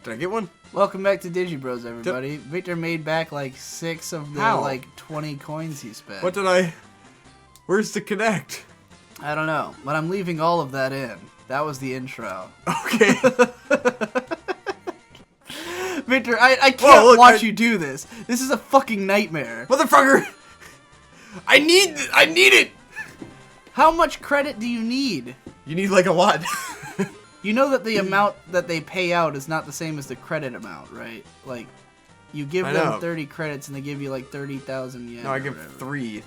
Did I get one? Welcome back to Digi Bros, everybody. Victor made back like 6 of the like 20 coins he spent. What did I... Where's the connect? I don't know, but I'm leaving all of that in. That was the intro. Okay. Victor, I can't watch you do this. This is a fucking nightmare. Motherfucker! I need it! How much credit do you need? You need like a lot. You know that the amount that they pay out is not the same as the credit amount, right? Like, you give them 30 credits and they give you like 30,000 yen. No, I give 3.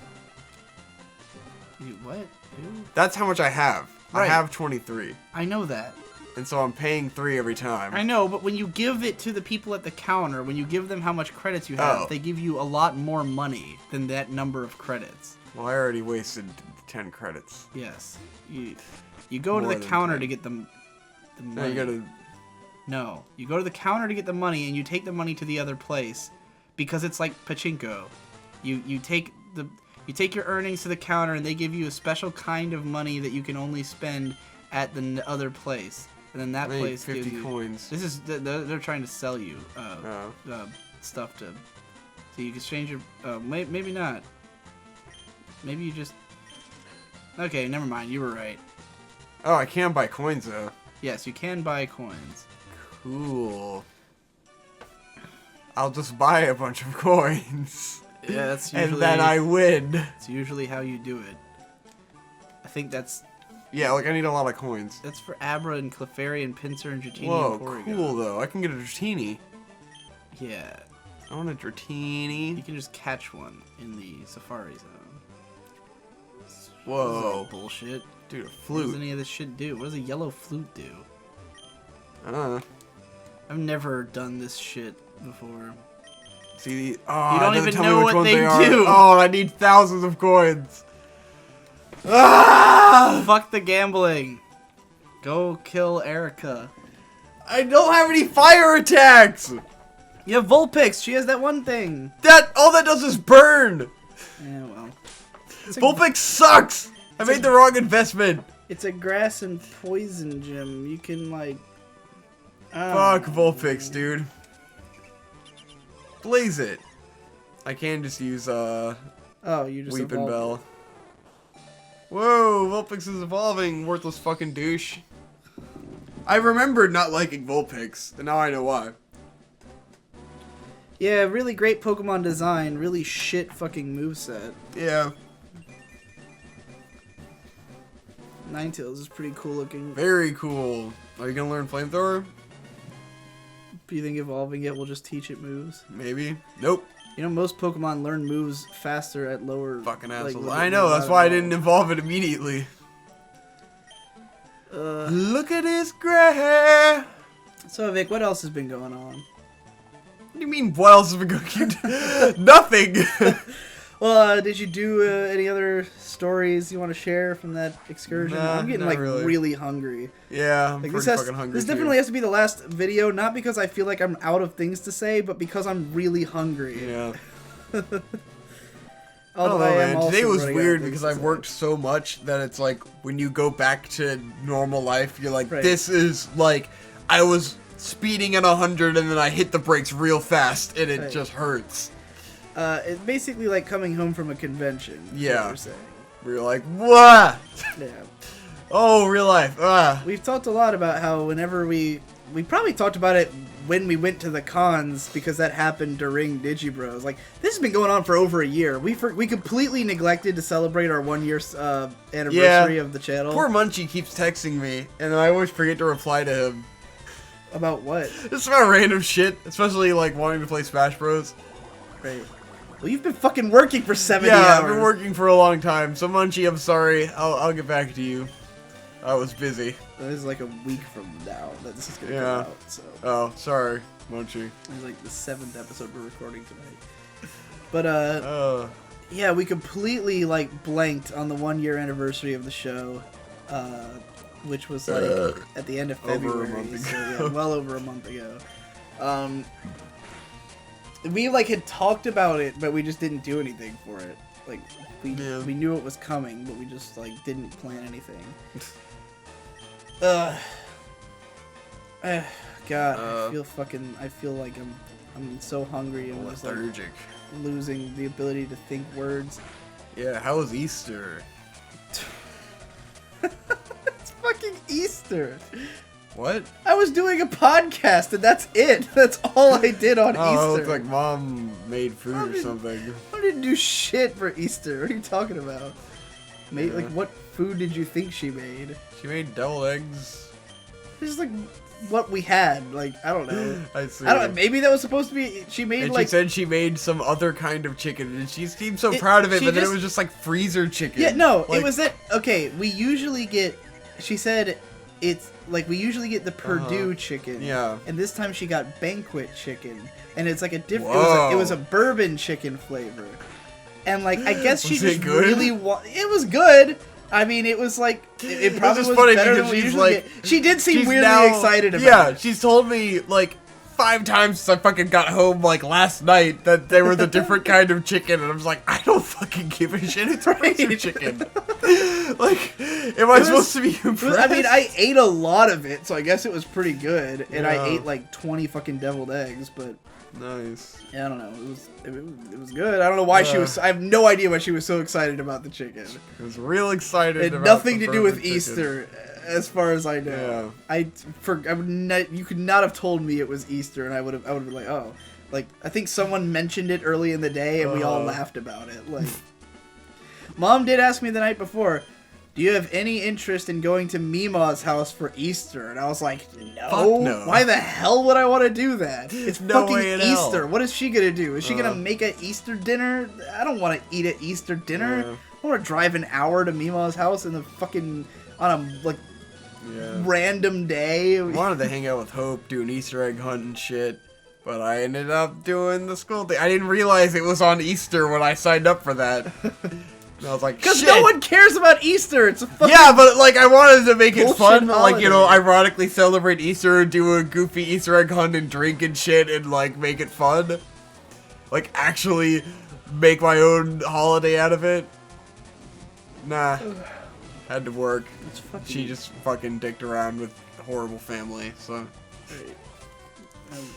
What? Dude? That's how much I have. Right. I have 23. I know that. And so I'm paying 3 every time. I know, but when you give it to the people at the counter, when you give them how much credits you have, they give you a lot more money than that number of credits. Well, I already wasted 10 credits. Yes. You go to the counter to get the money. No, you gotta... No. You go to the counter to get the money, and you take the money to the other place. Because it's like pachinko. You take your earnings to the counter, and they give you a special kind of money that you can only spend at the other place. And then that place 50 gives you... coins. This is... They're trying to sell you stuff to... So you can exchange your... maybe not. Maybe you just... Okay, never mind. You were right. Oh, I can buy coins, though. Yes, you can buy coins. Cool. I'll just buy a bunch of coins. Yeah, that's usually... And then I win. It's usually how you do it. I think that's... Yeah, like I need a lot of coins. That's for Abra and Clefairy and Pinsir and Dratini Whoa, and Porygon. cool, though. I can get a Dratini. Yeah. I want a Dratini. You can just catch one in the Safari Zone. Whoa. This is bullshit. Dude, a What flute. does any of this shit do? What does a yellow flute do? I don't know. I've never done this shit before. See, you don't even tell me know which what ones they are. do. Oh, I need thousands of coins. Ah! Fuck the gambling. Go kill Erika. I don't have any fire attacks. You have Vulpix. She has that one thing. All that does is burn. Yeah, well. Vulpix sucks. I made the wrong investment. It's a grass and poison gym. You can like... Fuck Vulpix, dude. Blaze it. I can just use you just Weeping evolved Bell. Whoa, Vulpix is evolving, worthless fucking douche. I remembered not liking Vulpix, and now I know why. Yeah, really great Pokemon design, really shit fucking moveset. Yeah. Ninetales is pretty cool looking. Very cool. Are you gonna learn Flamethrower? Do you think evolving it will just teach it moves? Maybe. Nope. You know, most Pokemon learn moves faster at lower... Fucking like, asshole. I know, that's why I didn't evolve it immediately. Look at his gray. So, Vic, what else has been going on? What do you mean, what else has been going on? Nothing! Well, did you do any other stories you want to share from that excursion? Nah, I'm getting, like, really hungry. Yeah, I'm like, pretty fucking hungry, This too. definitely has to be the last video, not because I feel like I'm out of things to say, but because I'm really hungry. Yeah. Although I don't know, I am man. also Today was running out of weird things because to I've say. worked so much that it's like, when you go back to normal life, you're like, Right. this is like, I was speeding at 100 and then I hit the brakes real fast and it just hurts. It's basically like coming home from a convention. Is Yeah. what you're saying. We're like, what? Yeah. Oh, real life. Ah. We've talked a lot about how whenever we probably talked about it when we went to the cons because that happened during Digi Bros. Like, this has been going on for over a year. We completely neglected to celebrate our 1 year anniversary of the channel. Poor Munchie keeps texting me and I always forget to reply to him. About what? It's about random shit, especially like wanting to play Smash Bros. Right. Well, you've been fucking working for 70 hours. hours. I've been working for a long time. So Munchie, I'm sorry. I'll get back to you. I was busy. This is like a week from now that this is gonna come out. So. Oh, sorry, Munchie. It's like the 7th episode we're recording tonight. But yeah, we completely like blanked on the 1 year anniversary of the show, which was like at the end of February. Over a month so, ago. yeah, well over a month ago. We like had talked about it, but we just didn't do anything for it. Like we knew it was coming, but we just like didn't plan anything. God, I feel like I'm so hungry and just like lethargic. losing the ability to think words. Yeah, how was Easter? It's fucking Easter. What? I was doing a podcast and that's it. That's all I did on Oh, it Easter. looked like Mom made food or something. I didn't do shit for Easter. What are you talking about? Yeah. Like, what food did you think she made? She made deviled eggs. It's just like what we had. Like, I don't know. I see. I don't. Maybe that was supposed to be. She made And like. she said she made some other kind of chicken, and she seemed so proud of it, but then it was just like freezer chicken. Yeah, no, like, it was that. Okay, we usually get. She said it's like we usually get the Purdue chicken. Yeah. And this time she got banquet chicken, and it's like a different. Whoa. It was a bourbon chicken flavor, and like I guess she Was just it good? really it was good. I mean, it was like it probably was funny better than because we she's usually like get. She did seem she's weirdly now- excited about Yeah, it. she's told me like 5 times since I fucking got home like last night that they were the different kind of chicken, and I was like, I don't fucking give a shit. It's freezer chicken. Like, am I supposed to be impressed? I mean, I ate a lot of it, so I guess it was pretty good. And I Yeah. ate like 20 fucking deviled eggs, but Nice. yeah, I don't know. It was good. I don't know why she was. I have no idea why she was so excited about the chicken. I was real excited. It had about nothing the to do with bourbon chicken. Easter, as far as I know. You could not have told me it was Easter, and I would have been like, oh, like I think someone mentioned it early in the day, and we all laughed about it. Like, Mom did ask me the night before, do you have any interest in going to Mima's house for Easter? And I was like, no. Fuck no. Why the hell would I want to do that? It's No fucking way in hell. Easter. What is she gonna do? Is she gonna make an Easter dinner? I don't want to eat an Easter dinner. Yeah. I want to drive an hour to Mima's house in the fucking on a like Yeah. random day. I wanted to hang out with Hope, doing Easter egg hunt and shit, but I ended up doing the school thing. I didn't realize it was on Easter when I signed up for that. And I was like, Because shit. no one cares about Easter. It's a fucking Yeah, but like I wanted to make it bullshit fun, like, you know, holiday. ironically celebrate Easter, do a goofy Easter egg hunt and drink and shit, and like make it fun. Like actually make my own holiday out of it. Nah, had to work. It's fucking, She just fucking dicked around with a horrible family, so.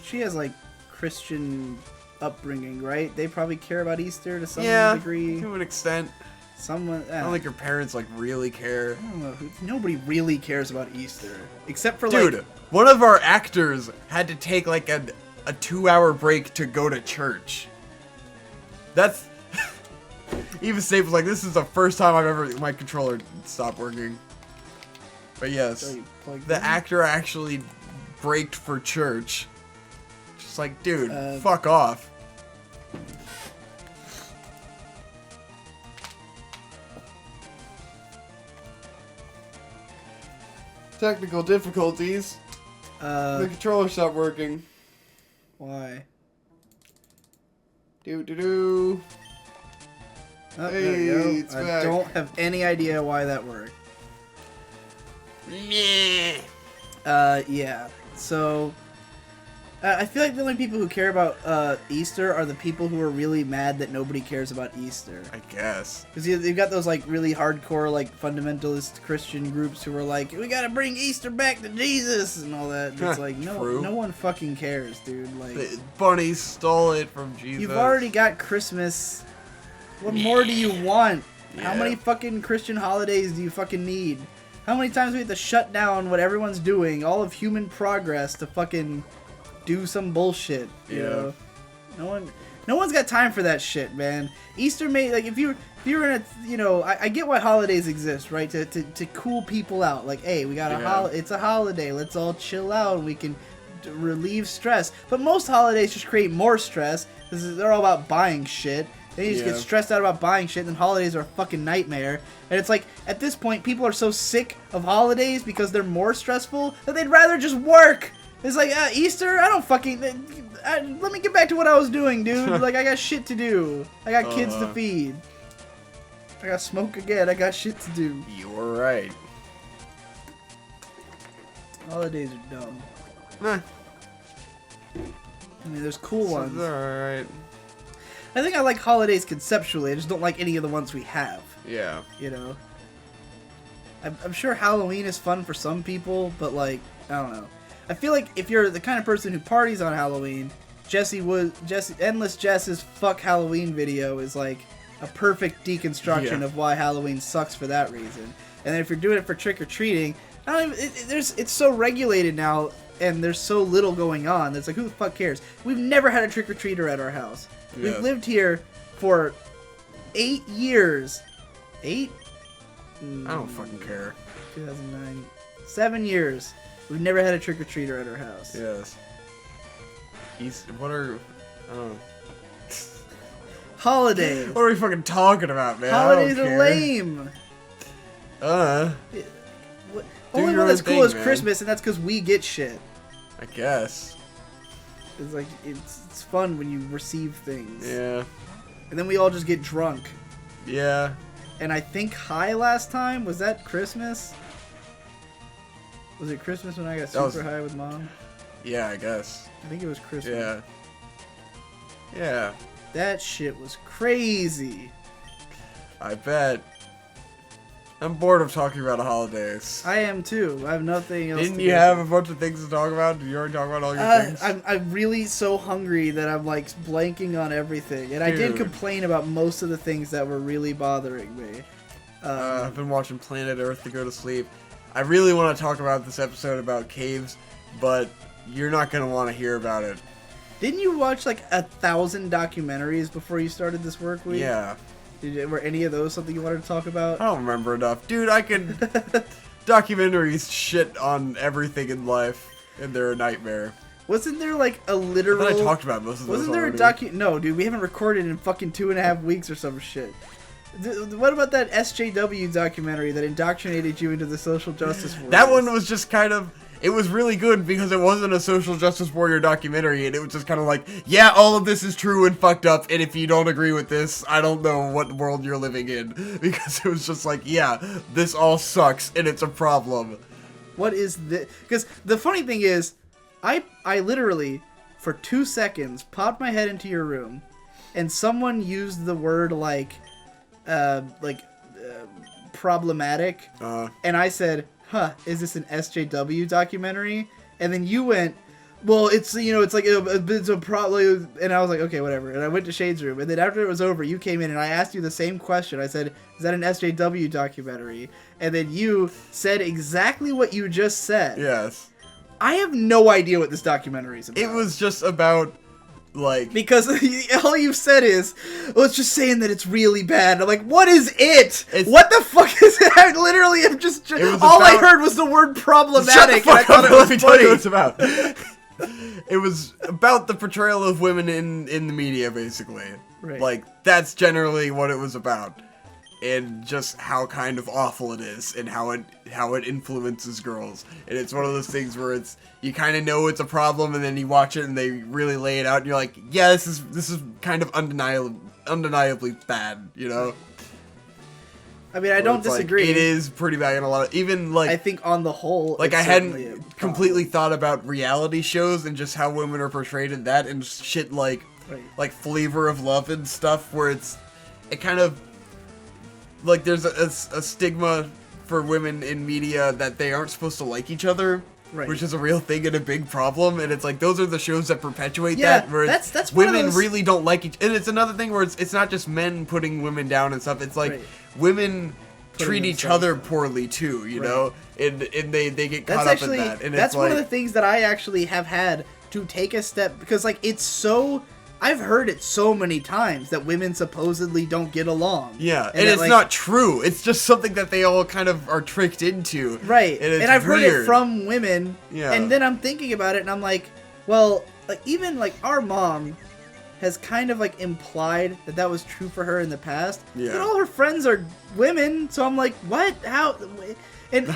she has like Christian upbringing, right? They probably care about Easter to some Yeah, degree. to an extent. Someone. I don't think her parents like really care. I don't know. Nobody really cares about Easter, except for Dude, like. one of our actors had to take like a 2-hour break to go to church. That's even Snape was like, this is the first time I've ever my controller stopped working. But yes, So you plugged the in? actor actually braked for church. Just like, dude, Uh, fuck off. Technical difficulties. The controller stopped working. Why? Do. Oh, Hey, there you go. it's I back. don't have any idea why that worked. Meh. Yeah. So, I feel like the only people who care about Easter are the people who are really mad that nobody cares about Easter. I guess. Because you've got those like really hardcore like fundamentalist Christian groups who are like, we gotta bring Easter back to Jesus and all that. And it's like True. no one fucking cares, dude. Like, The bunny stole it from Jesus. you've already got Christmas. What more do you want? How Yeah. many fucking Christian holidays do you fucking need? How many times do we have to shut down what everyone's doing, all of human progress, to fucking do some bullshit? You know? No one's got time for that shit, man. Easter may like if you're in a I get why holidays exist, right? To cool people out. Like, hey, we got it's a holiday. Let's all chill out. And we can relieve stress. But most holidays just create more stress because they're all about buying shit. They just get stressed out about buying shit, and then holidays are a fucking nightmare. And it's like, at this point, people are so sick of holidays because they're more stressful that they'd rather just work. It's like, Easter? I don't fucking... let me get back to what I was doing, dude. Like, I got shit to do. I got kids to feed. I got smoke again. I got shit to do. You're right. Holidays are dumb. Nah. I mean, there's cool ones. Alright. I think I like holidays conceptually. I just don't like any of the ones we have. Yeah. You know? I'm sure Halloween is fun for some people, but, like, I don't know. I feel like if you're the kind of person who parties on Halloween, Endless Jess's Fuck Halloween video is like a perfect deconstruction of why Halloween sucks for that reason. And then if you're doing it for trick-or-treating, it's so regulated now, and there's so little going on. It's like, who the fuck cares? We've never had a trick-or-treater at our house. Yeah. We've lived here for 8 years. 8? I don't fucking care. 2009. 7 years. We've never had a trick-or-treater at our house. Yes. What are... I don't know. Holidays. What are we fucking talking about, man? Holidays are lame. Only one that's cool is Christmas, and that's because we get shit. I guess. It's like, it's fun when you receive things. Yeah. And then we all just get drunk. Yeah. And I think high last time, was that Christmas? Was it Christmas when I got super high with Mom? Yeah, I guess. I think it was Christmas. Yeah. Yeah. That shit was crazy. I bet. I'm bored of talking about holidays. I am too. I have nothing else. Didn't you have a bunch of things to talk about? Did you already talk about all your things? I'm really so hungry that I'm like blanking on everything. And Dude. I did complain about most of the things that were really bothering me. I've been watching Planet Earth to go to sleep. I really want to talk about this episode about caves, but you're not going to want to hear about it. Didn't you watch like 1,000 documentaries before you started this work week? Yeah. Were any of those something you wanted to talk about? I don't remember enough. Dude, I can... Documentaries shit on everything in life, and they're a nightmare. Wasn't there like a literal... I thought I talked about most of those Wasn't there a No, dude, we haven't recorded in fucking 2.5 weeks or some shit. What about that SJW documentary that indoctrinated you into the social justice warriors? That one was just kind of... It was really good because it wasn't a social justice warrior documentary, and it was just kind of like, yeah, all of this is true and fucked up, and if you don't agree with this, I don't know what world you're living in. Because it was just like, yeah, this all sucks, and it's a problem. What is this? Because the funny thing is, I literally, for 2 seconds, popped my head into your room, and someone used the word, problematic, and I said... is this an SJW documentary? And then you went, well, it's, it's like, it's a problem, and I was like, okay, whatever. And I went to Shade's room, and then after it was over, you came in, and I asked you the same question. I said, is that an SJW documentary? And then you said exactly what you just said. Yes. I have no idea what this documentary is about. It was just about... because all you've said is, well, it's just saying that it's really bad. And I'm like, what is it? What the fuck is it? I literally am just I heard was the word problematic. Shut the fuck up, let me tell you what it's about. It was about the portrayal of women in the media, basically. Right. That's generally what it was about. And just how kind of awful it is, and how it influences girls. And it's one of those things where you kind of know it's a problem, and then you watch it and they really lay it out, and you're like, yeah, this is kind of undeniably bad, I mean, I don't disagree. It is pretty bad in a lot of, I think on the whole, I hadn't completely thought about reality shows and just how women are portrayed in that, and shit like Flavor of Love and stuff, where it kind of. There's a stigma for women in media that they aren't supposed to like each other, which is a real thing and a big problem. And it's like, those are the shows that perpetuate that, where that's women really don't like each. And it's another thing where it's not just men putting women down and stuff. It's like women treat each other poorly too, know, and they get caught up in that. And that's one of the things that I actually have had to take a step, because it's so. I've heard it so many times that women supposedly don't get along. Yeah, and it's not true. It's just something that they all kind of are tricked into. Right, and I've heard it from women. Yeah. And then I'm thinking about it, and I'm like, well, even our mom has kind of implied that was true for her in the past. Yeah. And all her friends are women, so I'm like, what? How? And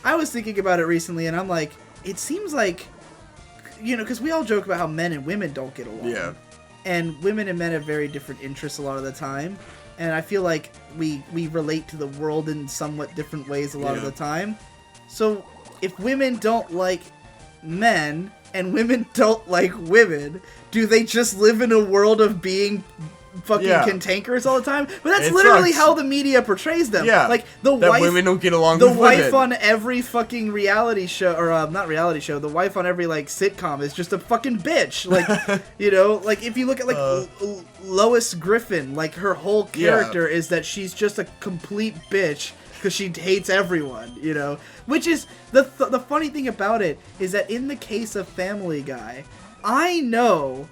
I was thinking about it recently, and I'm like, it seems like... because we all joke about how men and women don't get along. Yeah. And women and men have very different interests a lot of the time. And I feel like we relate to the world in somewhat different ways a lot of the time. So if women don't like men and women don't like women, do they just live in a world of being fucking Yeah. cantankerous all the time. But that's It literally sucks. how the media portrays them. Yeah. Like the that wife, women don't get along the with wife women. on every fucking reality show, or not reality show, the wife on every like sitcom is just a fucking bitch. Like, you know, like if you look at like Lois Griffin, like her whole character is that she's just a complete bitch because she hates everyone, you know. Which is the funny thing about it is that in the case of Family Guy, I know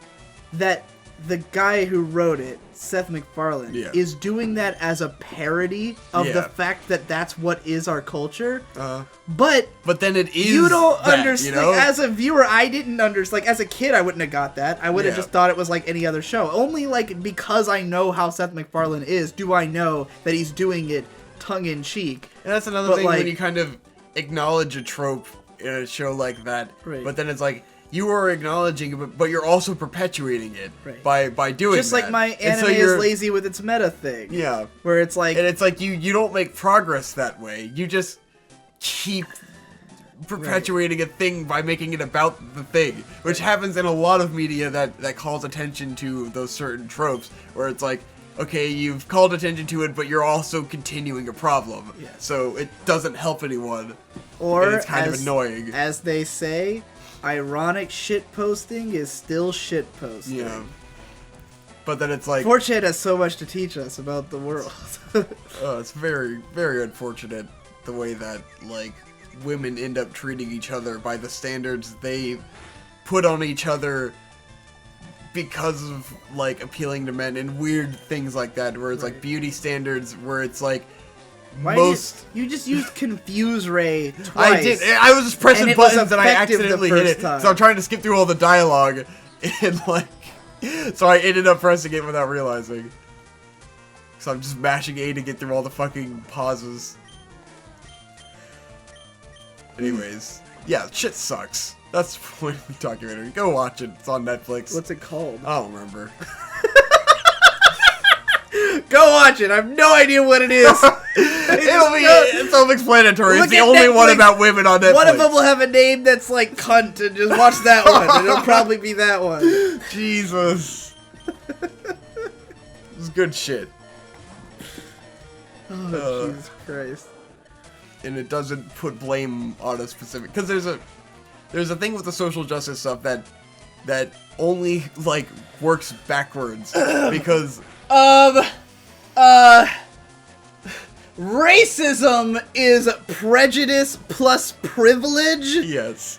that the guy who wrote it, Seth MacFarlane, is doing that as a parody of the fact that that's what is our culture. But then it is. You don't that, understand. You know? As a viewer, I didn't understand. Like as a kid, I wouldn't have got that. I would have just thought it was like any other show. Only like because I know how Seth MacFarlane is, do I know that he's doing it tongue in cheek. And that's another thing when you kind of acknowledge a trope in a show like that. Right. But then it's like, you are acknowledging it, but you're also perpetuating it by doing just that. like my anime is lazy with its meta thing. Yeah. Where it's like... And it's like, you don't make progress that way. You just keep perpetuating a thing by making it about the thing. Which happens in a lot of media that calls attention to those certain tropes. Where it's like, okay, you've called attention to it, but you're also continuing a problem. Yeah. So it doesn't help anyone. Or, and it's kind of annoying. As they say... ironic shitposting is still shitposting. Yeah. But then it's like... 4chan has so much to teach us about the world. It's very, very unfortunate the way that, like, women end up treating each other by the standards they put on each other because of, like, appealing to men and weird things like that, where it's, like, beauty standards, where it's, like, you just used Confuse Ray twice. I did. I was just pressing buttons and I accidentally hit it. Time. So I'm trying to skip through all the dialogue, and like, so I ended up pressing it without realizing. So I'm just mashing A to get through all the fucking pauses. Anyways, yeah, shit sucks. That's the point of the documentary. Go watch it. It's on Netflix. What's it called? I don't remember. Go watch it. I have no idea what it is. It's self-explanatory. It's the only one about women on Netflix. One of them will have a name that's like cunt, and just watch that one, and it'll probably be that one. Jesus. It's good shit. Oh, Jesus Christ. And it doesn't put blame on a specific... Because there's a thing with the social justice stuff that only, like, works backwards. Because... Racism is prejudice plus privilege? Yes.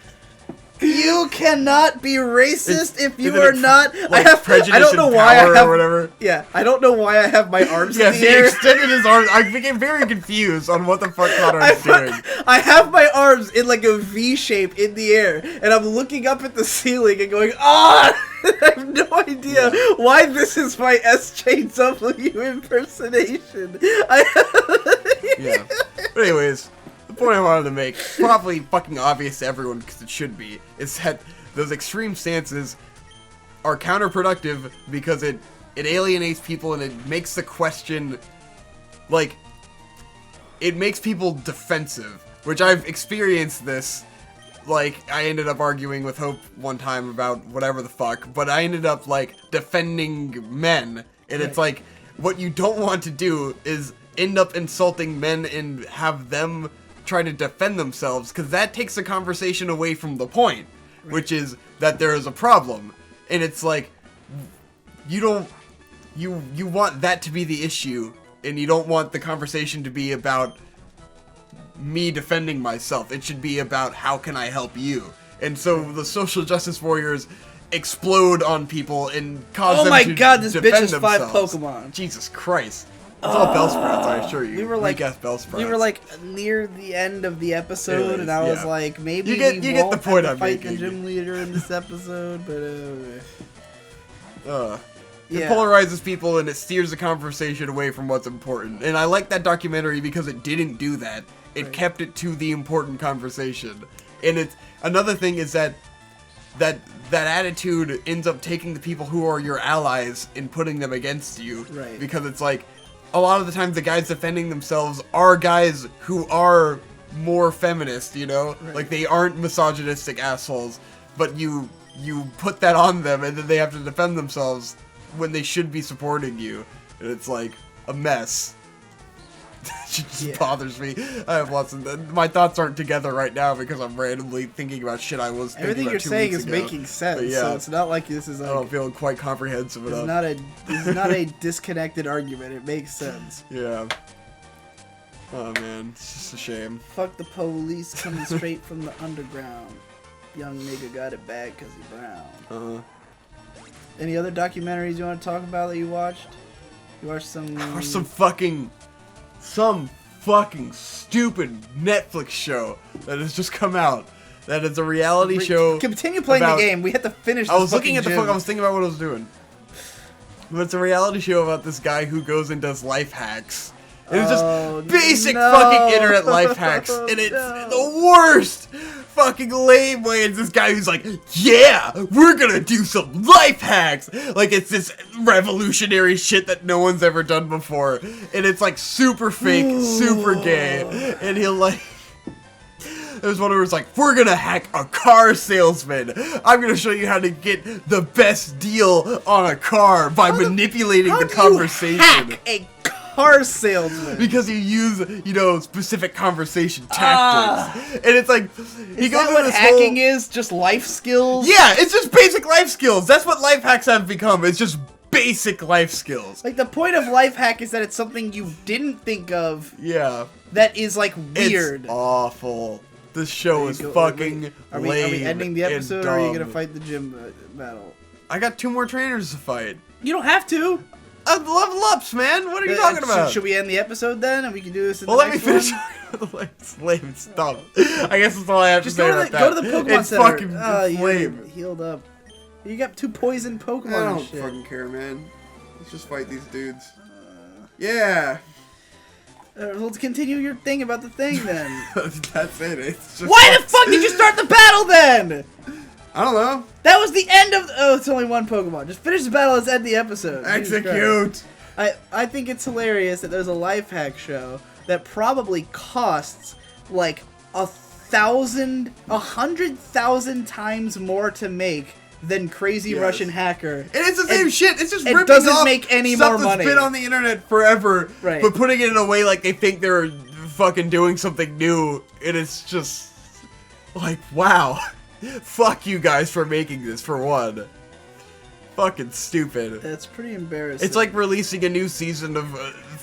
You cannot be racist if you are not. Like I don't know why I have. Or whatever. Yeah, I don't know why I have my arms Yeah, in the he air. extended his arms. I became very confused on what the fuck Conrad's doing. I have my arms in like a V shape in the air, and I'm looking up at the ceiling and going, ah! I have no idea why this is my SJW impersonation. Yeah. But anyways, the point I wanted to make, probably fucking obvious to everyone because it should be, is that those extreme stances are counterproductive because it alienates people and it makes the question, like, it makes people defensive, which I've experienced this. Like, I ended up arguing with Hope one time about whatever the fuck, but I ended up, like, defending men, and it's like, what you don't want to do is end up insulting men and have them try to defend themselves, because that takes the conversation away from the point, which is that there is a problem, and it's like, you want that to be the issue, and you don't want the conversation to be about me defending myself. It should be about how can I help you. And so the social justice warriors explode on people and cause them to defend themselves. Oh my god, this bitch has 5 Pokemon. Jesus Christ. It's all Bellsprouts, I assure you. We were like, Bellsprouts. We were like near the end of the episode, and I was like, maybe you get the point I'm fight making. the gym leader in this episode, but it polarizes people and it steers the conversation away from what's important. And I like that documentary because it didn't do that. It kept it to the important conversation. And it's another thing is that attitude ends up taking the people who are your allies and putting them against you. Right. Because it's like, a lot of the times the guys defending themselves are guys who are more feminist, you know? Right. Like, they aren't misogynistic assholes, but you put that on them and then they have to defend themselves when they should be supporting you, and it's like a mess. It just bothers me. I have lots of my thoughts aren't together right now because I'm randomly thinking about shit I was thinking Everything about you're 2 saying weeks is ago. making sense. But yeah, So it's not like this is like I don't feel quite comprehensive enough. this is not a disconnected argument. It makes sense. Yeah. Oh man, it's just a shame. Fuck the police coming straight from the underground. Young nigga got it bad cause he brown. Any other documentaries you want to talk about that you watched? You watched some... Or some fucking stupid Netflix show that has just come out. That is a reality show. Continue playing the game. We have to finish. I was looking at the fuck. I was thinking about what I was doing. But it's a reality show about this guy who goes and does life hacks. And it's just basic fucking internet life hacks, and it's the worst fucking lame way. It's this guy who's like, yeah, we're gonna do some life hacks. Like, it's this revolutionary shit that no one's ever done before. And it's like super fake, super gay. And he'll like... There's one where it's like, we're gonna hack a car salesman. I'm gonna show you how to get the best deal on a car by manipulating the conversation. Hack a car salesman? Because you use, you know, specific conversation tactics. And it's like, he goes into this hacking is? Just life skills? Yeah, it's just basic life skills. That's what life hacks have become. It's just basic life skills. Like, the point of life hack is that it's something you didn't think of. Yeah. That is, like, weird. It's awful. This show is fucking lame. Are we ending the episode, or are you gonna fight the gym battle? I got 2 more trainers to fight. You don't have to. Level ups, man. What are you talking about? Should we end the episode then, and we can do this in the let me next finish. one? It's lame stuff. I guess that's all I have to say about that. Go to the Pokemon it's Center. Fucking lame. You're healed up. You got 2 poison Pokemon I don't and shit. fucking care, man. Let's just fight these dudes. Yeah. Let's continue your thing about the thing then. That's it. It's just Why the fuck did you start the battle then? I don't know. That was the end of. Oh, it's only 1 Pokemon. Just finish the battle. Let's end the episode. Execute. I think it's hilarious that there's a life hack show that probably costs like 100,000 times more to make than Crazy Russian Hacker. And it's the same shit. It's just it ripping doesn't off make any stuff more money. that's been on the internet forever, right? But putting it in a way like they think they're fucking doing something new, and it's just like, wow, fuck you guys for making this for one. Fucking stupid. That's pretty embarrassing. It's like releasing a new season of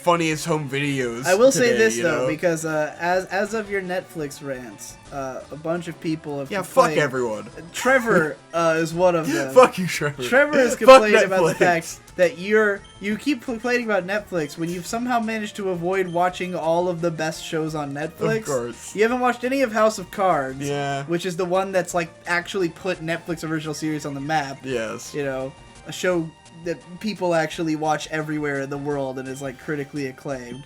Funniest Home Videos. I will say this you though, know? because as of your Netflix rants, a bunch of people have fuck everyone. Trevor is one of them. Fuck you, Trevor. Trevor is complaining about the fact that you keep complaining about Netflix when you've somehow managed to avoid watching all of the best shows on Netflix. Of course. You haven't watched any of House of Cards. Yeah. Which is the one that's like actually put Netflix original series on the map. Yes. You know, a show that people actually watch everywhere in the world and is like critically acclaimed.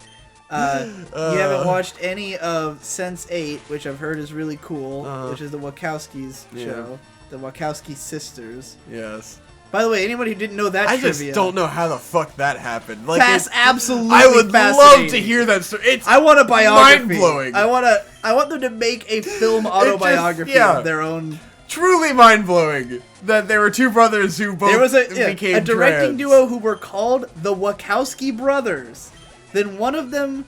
You haven't watched any of Sense8, which I've heard is really cool, which is the Wachowskis show, the Wachowski sisters. Yes. By the way, anybody who didn't know that trivia, I just don't know how the fuck that happened. Like, absolutely I would love to hear that story. It's I want a biography. mind-blowing. I want them to make a film autobiography of their own. Truly mind-blowing that there were 2 brothers who both There was a became directing trans. duo who were called the Wachowski brothers. Then one of them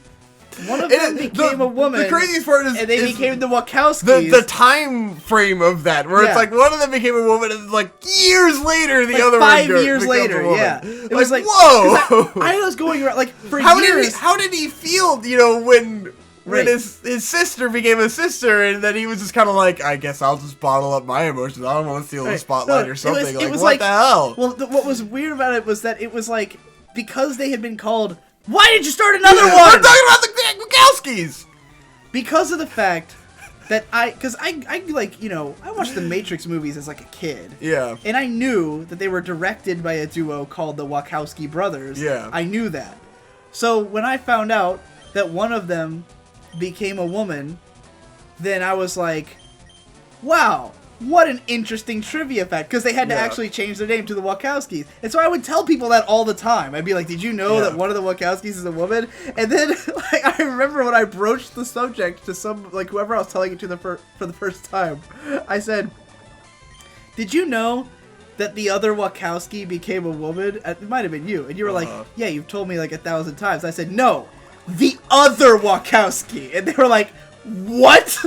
became a woman. The craziest part is, and they became the Wachowskis. The time frame of that, where it's like one of them became a woman, and like years later, the other 5 one years later, a woman. yeah. It was like, whoa! I was going around like for how years. How did he feel? You know, when his sister became a sister, and then he was just kind of like, I guess I'll just bottle up my emotions. I don't want to steal the spotlight or something. It was what the hell? Well, what was weird about it was that it was like, because they had been called, why did you start another one? We're talking about the Wachowskis! Because of the fact that I like, you know, I watched the Matrix movies as like a kid. Yeah. And I knew that they were directed by a duo called the Wachowski brothers. Yeah. I knew that. So when I found out that one of them became a woman, then I was like, wow, what an interesting trivia fact, because they had to actually change their name to the Wachowskis. And so I would tell people that all the time. I'd be like, did you know that one of the Wachowskis is a woman? And then like, I remember when I broached the subject to some, like, whoever I was telling it to for the first time, I said, did you know that the other Wachowski became a woman. It might have been you, and you were like, "Yeah, you've told me like 1,000 times." I said, "No, the other Wachowski," and they were like, "What?"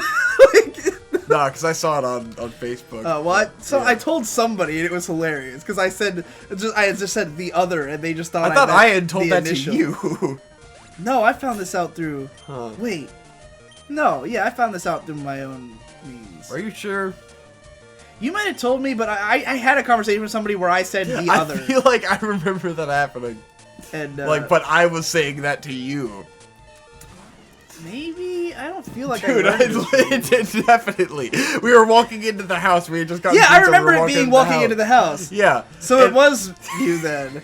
Nah, because I saw it on Facebook. What? So I told somebody, and it was hilarious because I had just said the other, and they just thought I thought meant I had told the that initial. to you. No, I found this out through. Huh. Wait. No, yeah, I found this out through my own means. Are you sure? You might have told me, but I had a conversation with somebody where I said the other. I feel like I remember that happening. And but I was saying that to you. Maybe I don't feel like Dude, I learned this. definitely. We were walking into the house. We had just gotten. Yeah, I pizza, remember we were it being walking into the house. Yeah. So it was you then.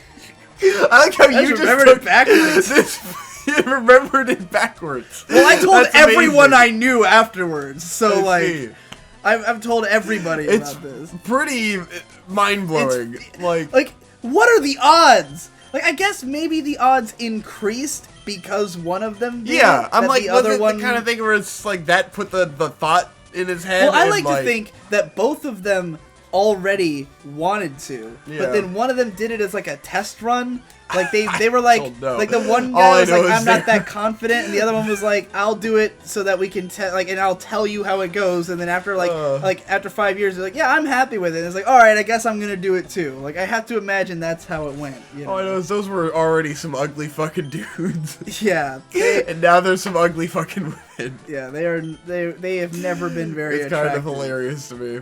I like how you just remembered took it backwards. You remembered it backwards. Well, I told That's everyone amazing. I knew afterwards. So I like, see. I've told everybody It's about this. pretty mind blowing. Like, what are the odds? Like, I guess maybe the odds increased because one of them did. Yeah, I'm that like, the was other it one the kind of thing where it's like that put the thought in his head? Well, I and, like to think that both of them already wanted to, Yeah. but then one of them did it as like a test run. Like they were like don't know. like the one All guy I was know like, is I'm not that confident, and the other one was like, I'll do it so that we can and I'll tell you how it goes. And then after after 5 years, they're like, yeah, I'm happy with it. And it's like, all right, I guess I'm gonna do it too. Like I have to imagine that's how it went. You know? All I know is those were already some ugly fucking dudes. Yeah, And now there's some ugly fucking women. yeah, they have never been very. It's attractive. kind of hilarious to me.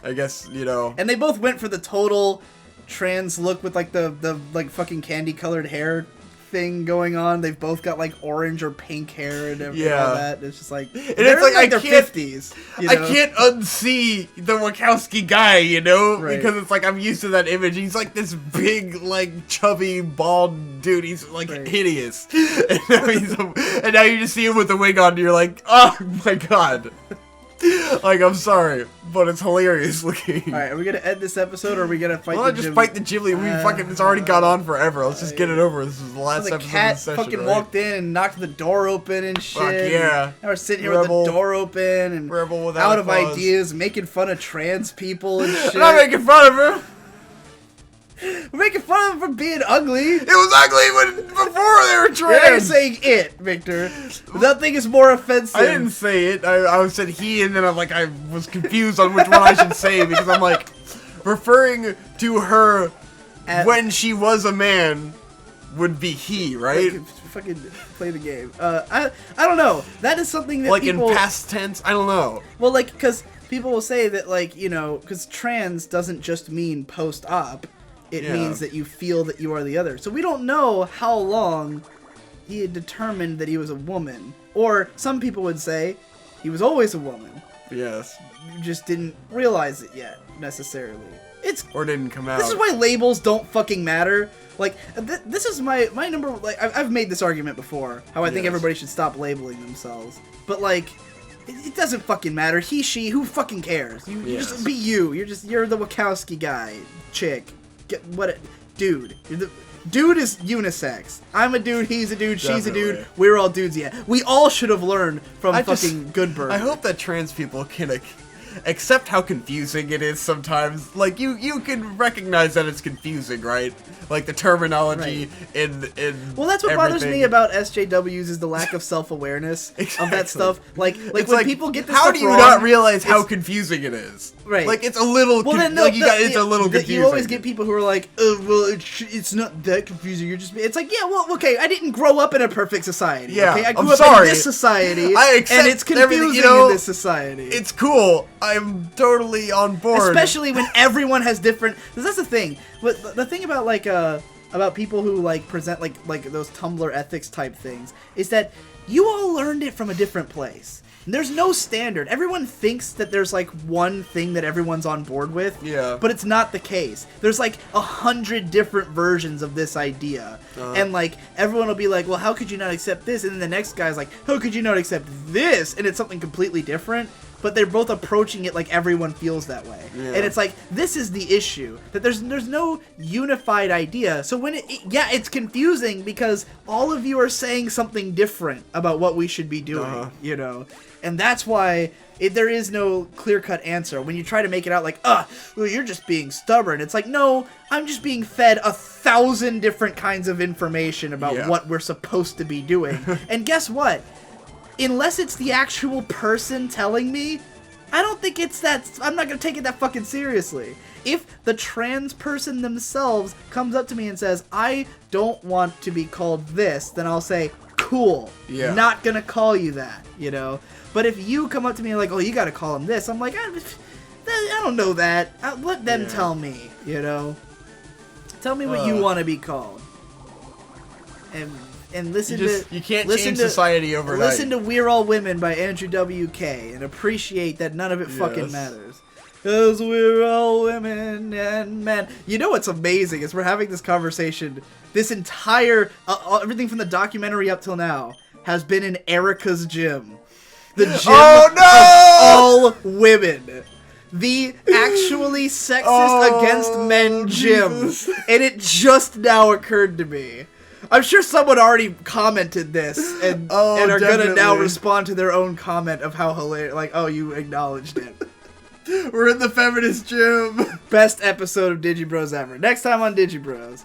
I guess, you know. And they both went for the total trans look with like the like fucking candy colored hair thing going on. They've both got like orange or pink hair and everything all that. It's just like, and it's like I their can't, 50s. I can't unsee the Wachowski guy, you know, Right. because it's like I'm used to that image. He's like this big, like chubby, bald dude. He's like hideous, and now you just see him with the wig on, and you're like, oh my god. Like, I'm sorry, but it's hilarious looking. Alright, are we gonna end this episode or are we gonna fight Well, the just Ghibli? fight the Ghibli. It's already gone on forever. Let's just get it over. This is the last the episode cat of the session, fucking right? walked in and knocked the door open and shit. Fuck yeah. And we're sitting here Rebel. with the door open and Rebel without out a of cause. ideas, making fun of trans people and shit. I'm not making fun of her. We're making fun of them for being ugly. It was ugly before they were You're trans. saying it, Victor. Nothing is more offensive. I didn't say it. I said he, and then I was confused on which one I should say because I'm like referring to her when she was a man would be he, right? Fucking play the game. I don't know. That is something that Like people, in past tense. I don't know. well, like, because people will say that, like, you know, because trans doesn't just mean post-op. It means that you feel that you are the other. So we don't know how long he had determined that he was a woman. Or some people would say he was always a woman. Yes. You just didn't realize it yet, necessarily. Or didn't come out. This is why labels don't fucking matter. Like, this is my number. Like, I've made this argument before. How I think everybody should stop labeling themselves. But like, it doesn't fucking matter. He, she, who fucking cares? You just be you. You're the Wachowski guy, chick. Dude. Dude is unisex. I'm a dude. He's a dude. She's a dude. We're all dudes. Yeah. We all should have learned from fucking Goodburger. I hope that trans people can accept how confusing it is sometimes. Like, you can recognize that it's confusing, right? Like, the terminology in well, that's what bothers me about SJWs is the lack of self-awareness of that stuff. Like when people get this how stuff do you wrong, not realize how confusing it is? Right. Like, it's a little it's a little confusing. You always get people who are like, oh, well, it's not that confusing. You're just... It's like, yeah, well, okay, I didn't grow up in a perfect society. Yeah, okay? I grew I'm up sorry. in this society, I accept and it's confusing in this society. It's cool. I'm totally on board. Especially when everyone has different... Because that's the thing. The thing about, like, about people who, like, present, like those Tumblr ethics type things, is that you all learned it from a different place. There's no standard. Everyone thinks that there's, like, one thing that everyone's on board with. Yeah. But it's not the case. There's, like, 100 different versions of this idea. And, like, everyone will be like, well, how could you not accept this? And then the next guy's like, how could you not accept this? And it's something completely different. but they're both approaching it like everyone feels that way. Yeah. And it's like, this is the issue, that there's no unified idea. So when it's confusing because all of you are saying something different about what we should be doing, you know? And that's why there is no clear-cut answer. When you try to make it out like, well, you're just being stubborn. It's like, no, I'm just being fed 1,000 different kinds of information about what we're supposed to be doing. And guess what? Unless it's the actual person telling me, I don't think it's that... I'm not going to take it that fucking seriously. If the trans person themselves comes up to me and says, I don't want to be called this, then I'll say, cool. Yeah. Not going to call you that, you know? But if you come up to me like, oh, you got to call him this, I'm like, I don't know that. Let them tell me, you know? Tell me what you want to be called. And listen you can't change society overnight. Listen to We're All Women by Andrew W.K. and appreciate that none of it fucking matters. 'Cause we're all women and men. You know what's amazing is we're having this conversation. This entire, everything from the documentary up till now has been in Erika's gym. The gym of all women. The actually sexist against men gym. And it just now occurred to me. I'm sure someone already commented this and are gonna now respond to their own comment of how hilarious. Like, oh, you acknowledged it. We're in the feminist gym. Best episode of Digi Bros ever. Next time on Digi Bros.